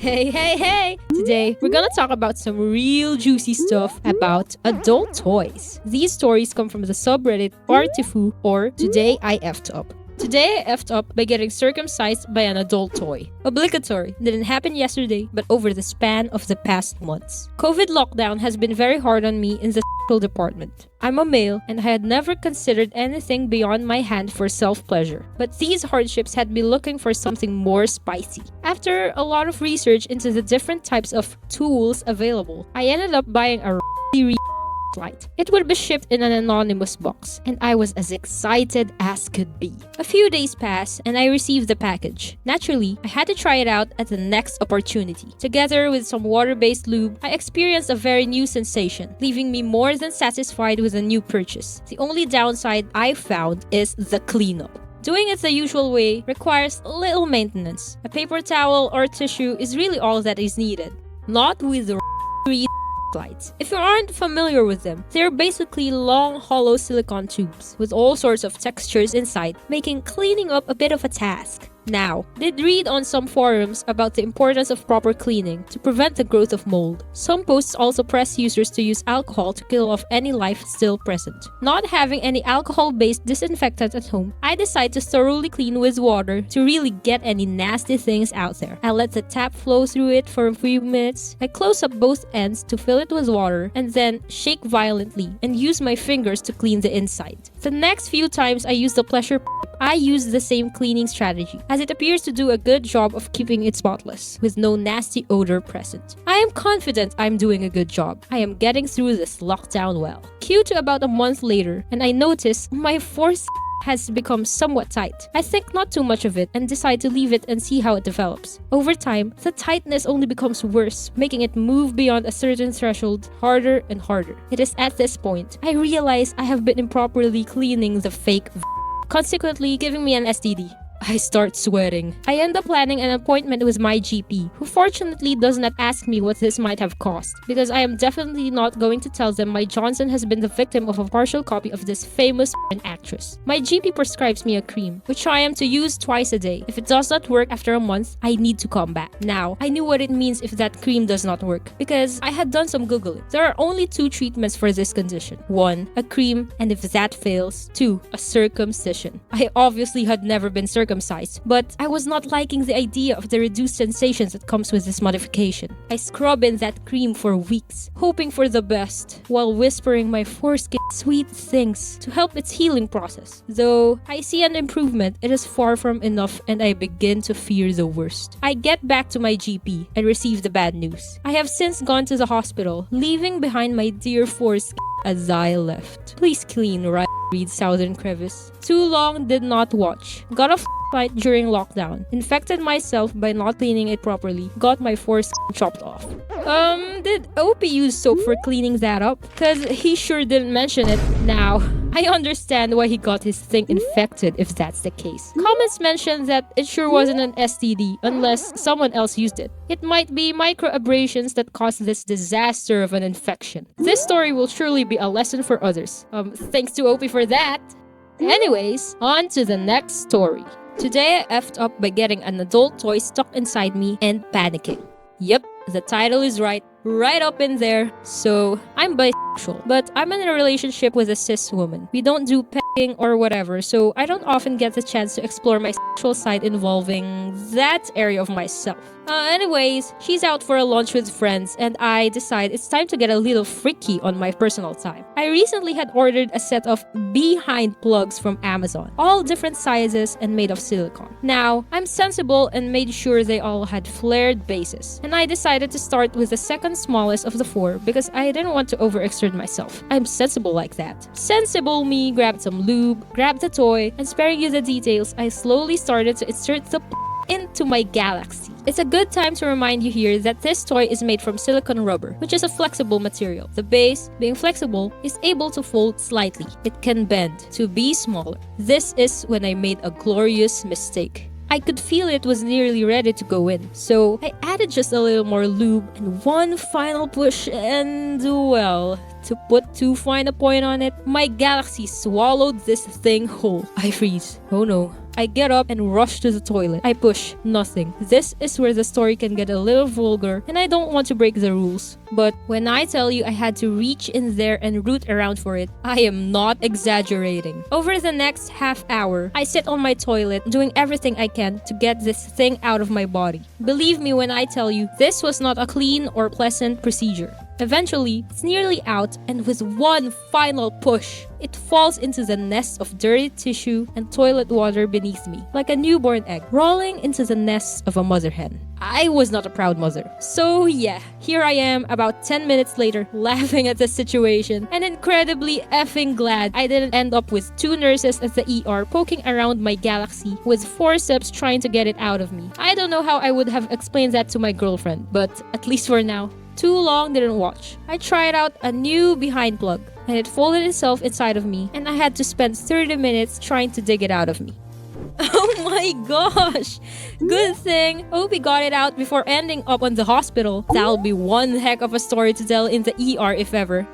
Hey! Today, we're gonna talk about some real juicy stuff about adult toys. These stories come from the subreddit tifu or Today I Effed Up. Today I effed up by getting circumcised by an adult toy. Obligatory. Didn't happen yesterday, but over the span of the past months. COVID lockdown has been very hard on me in the sexual department. I'm a male and I had never considered anything beyond my hand for self-pleasure. But these hardships had me looking for something more spicy. After a lot of research into the different types of tools available, I ended up buying a light. It would be shipped in an anonymous box, and I was as excited as could be. A few days passed, and I received the package. Naturally, I had to try it out at the next opportunity. Together with some water-based lube, I experienced a very new sensation, leaving me more than satisfied with a new purchase. The only downside I found is the cleanup. Doing it the usual way requires little maintenance. A paper towel or tissue is really all that is needed. Not with the lights. If you aren't familiar with them, they're basically long, hollow silicone tubes with all sorts of textures inside, making cleaning up a bit of a task. Now, did read on some forums about the importance of proper cleaning to prevent the growth of mold. Some posts also press users to use alcohol to kill off any life still present. Not having any alcohol-based disinfectant at home, I decide to thoroughly clean with water to really get any nasty things out there. I let the tap flow through it for a few minutes. I close up both ends to fill it with water and then shake violently and use my fingers to clean the inside. The next few times I use the pleasure I use the same cleaning strategy, as it appears to do a good job of keeping it spotless, with no nasty odor present. I am confident I'm doing a good job. I am getting through this lockdown well. Cue to about a month later, and I notice my fourth has become somewhat tight. I think not too much of it and decide to leave it and see how it develops. Over time, the tightness only becomes worse, making it move beyond a certain threshold harder and harder. It is at this point I realize I have been improperly cleaning the fake consequently giving me an STD. I start sweating. I end up planning an appointment with my GP, who fortunately does not ask me what this might have cost, because I am definitely not going to tell them my Johnson has been the victim of a partial copy of this famous actress. My GP prescribes me a cream, which I am to use twice a day. If it does not work after a month, I need to come back. Now, I knew what it means if that cream does not work, because I had done some Googling. There are only two treatments for this condition. 1, a cream, and if that fails, 2, a circumcision. I obviously had never been circumcised, but I was not liking the idea of the reduced sensations that comes with this modification. I scrub in that cream for weeks, hoping for the best, while whispering my foreskin sweet things to help its healing process. Though I see an improvement, it is far from enough and I begin to fear the worst. I get back to my GP and receive the bad news. I have since gone to the hospital, leaving behind my dear foreskin as I left. Please clean read Southern Crevice. Too long did not watch. Got a fight during lockdown. Infected myself by not cleaning it properly. Got my foreskin chopped off. Did OP use soap for cleaning that up? Cause he sure didn't mention it. Now, I understand why he got his thing infected if that's the case. Comments mentioned that it sure wasn't an STD unless someone else used it. It might be microabrasions that caused this disaster of an infection. This story will surely be a lesson for others. Thanks to OP for that. Anyways, on to the next story. Today I effed up by getting an adult toy stuck inside me and panicking. Yep, the title is right up in there. So, I'm bisexual, but I'm in a relationship with a cis woman. We don't do pegging or whatever, so I don't often get the chance to explore my sexual side involving that area of myself. Anyways, she's out for a lunch with friends and I decide it's time to get a little freaky on my personal time. I recently had ordered a set of behind plugs from Amazon, all different sizes and made of silicone. Now, I'm sensible and made sure they all had flared bases, and I decided to start with the second smallest of the 4 because I didn't want to overexert myself. I'm sensible like that. Sensible me grabbed some lube, grabbed the toy, and sparing you the details, I slowly started to insert the into my galaxy. It's a good time to remind you here that this toy is made from silicone rubber, which is a flexible material. The base, being flexible, is able to fold slightly. It can bend to be smaller. This is when I made a glorious mistake. I could feel it was nearly ready to go in, so I added just a little more lube and one final push and, well, to put too fine a point on it, my galaxy swallowed this thing whole. I freeze. Oh no. I get up and rush to the toilet. I push. Nothing. This is where the story can get a little vulgar, and I don't want to break the rules. But when I tell you I had to reach in there and root around for it, I am not exaggerating. Over the next half hour, I sit on my toilet doing everything I can to get this thing out of my body. Believe me when I tell you, this was not a clean or pleasant procedure. Eventually, it's nearly out, and with one final push, it falls into the nest of dirty tissue and toilet water beneath me, like a newborn egg, rolling into the nest of a mother hen. I was not a proud mother. So yeah, here I am about 10 minutes later, laughing at the situation, and incredibly effing glad I didn't end up with 2 nurses at the ER poking around my galaxy with forceps trying to get it out of me. I don't know how I would have explained that to my girlfriend, but at least for now, too long didn't watch. I tried out a new behind plug, and it folded itself inside of me, and I had to spend 30 minutes trying to dig it out of me. Oh my gosh! Good thing Opie got it out before ending up on the hospital. That'll be one heck of a story to tell in the ER if ever.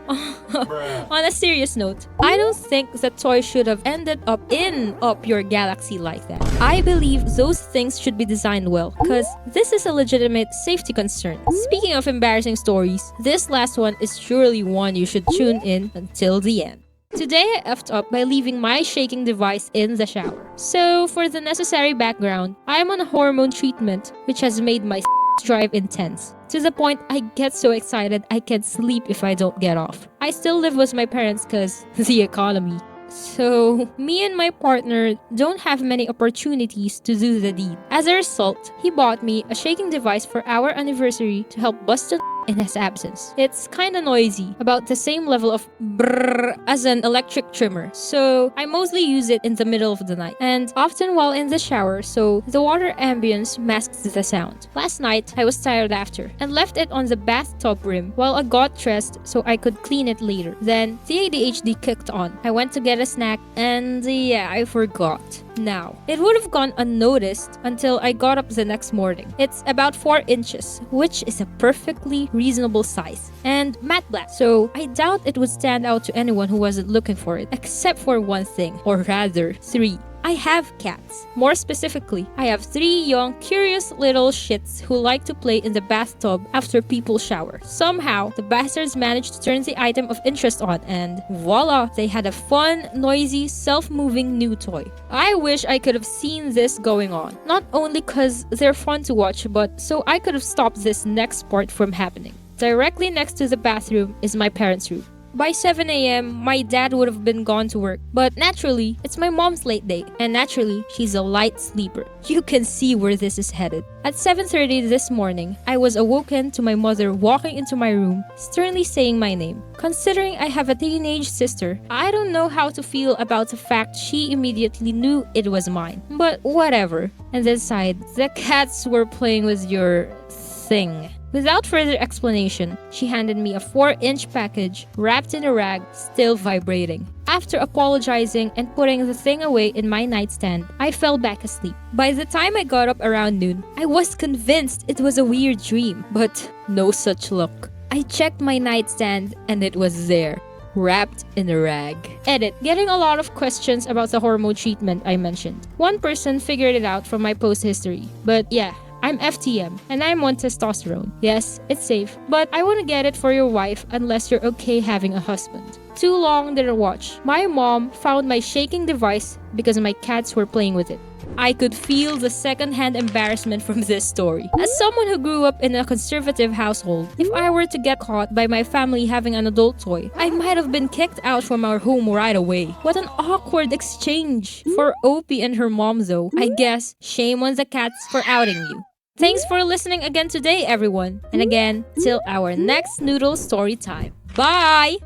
On a serious note, I don't think the toy should have ended up in your galaxy like that. I believe those things should be designed well, cause this is a legitimate safety concern. Speaking of embarrassing stories, this last one is surely one you should tune in until the end. Today I effed up by leaving my shaking device in the shower. So for the necessary background, I am on a hormone treatment which has made my drive intense. To the point I get so excited I can't sleep if I don't get off. I still live with my parents cause the economy. So, me and my partner don't have many opportunities to do the deed. As a result, he bought me a shaking device for our anniversary to help bust the in his absence. It's kinda noisy, about the same level of brrrr as an electric trimmer, so I mostly use it in the middle of the night, and often while in the shower, so the water ambience masks the sound. Last night, I was tired after, and left it on the bathtub rim while I got dressed so I could clean it later. Then, the ADHD kicked on. I went to get a snack, and yeah, I forgot. Now, it would have gone unnoticed until I got up the next morning. It's about 4 inches, which is a perfectly reasonable size, and matte black, so I doubt it would stand out to anyone who wasn't looking for it, except for one thing, or rather, 3. I have cats. More specifically, I have 3 young, curious little shits who like to play in the bathtub after people shower. Somehow, the bastards managed to turn the item of interest on, and voila, they had a fun, noisy, self-moving new toy. I wish I could have seen this going on. Not only cause they're fun to watch, but so I could have stopped this next part from happening. Directly next to the bathroom is my parents' room. By 7 a.m., my dad would have been gone to work. But naturally, it's my mom's late day. And naturally, she's a light sleeper. You can see where this is headed. At 7:30 this morning, I was awoken to my mother walking into my room, sternly saying my name. Considering I have a teenage sister, I don't know how to feel about the fact she immediately knew it was mine. But whatever. And then sighed, the cats were playing with your thing. Without further explanation, she handed me a 4-inch package wrapped in a rag, still vibrating. After apologizing and putting the thing away in my nightstand, I fell back asleep. By the time I got up around noon, I was convinced it was a weird dream, but no such luck. I checked my nightstand and it was there, wrapped in a rag. Edit. Getting a lot of questions about the hormone treatment I mentioned. One person figured it out from my post history, but yeah, I'm FTM, and I'm on testosterone. Yes, it's safe, but I wouldn't get it for your wife unless you're okay having a husband. Too long didn't watch. My mom found my shaking device because my cats were playing with it. I could feel the second-hand embarrassment from this story. As someone who grew up in a conservative household, if I were to get caught by my family having an adult toy, I might have been kicked out from our home right away. What an awkward exchange. For Opie and her mom though, I guess shame on the cats for outing you. Thanks for listening again today, everyone. And again, till our next noodle story time. Bye!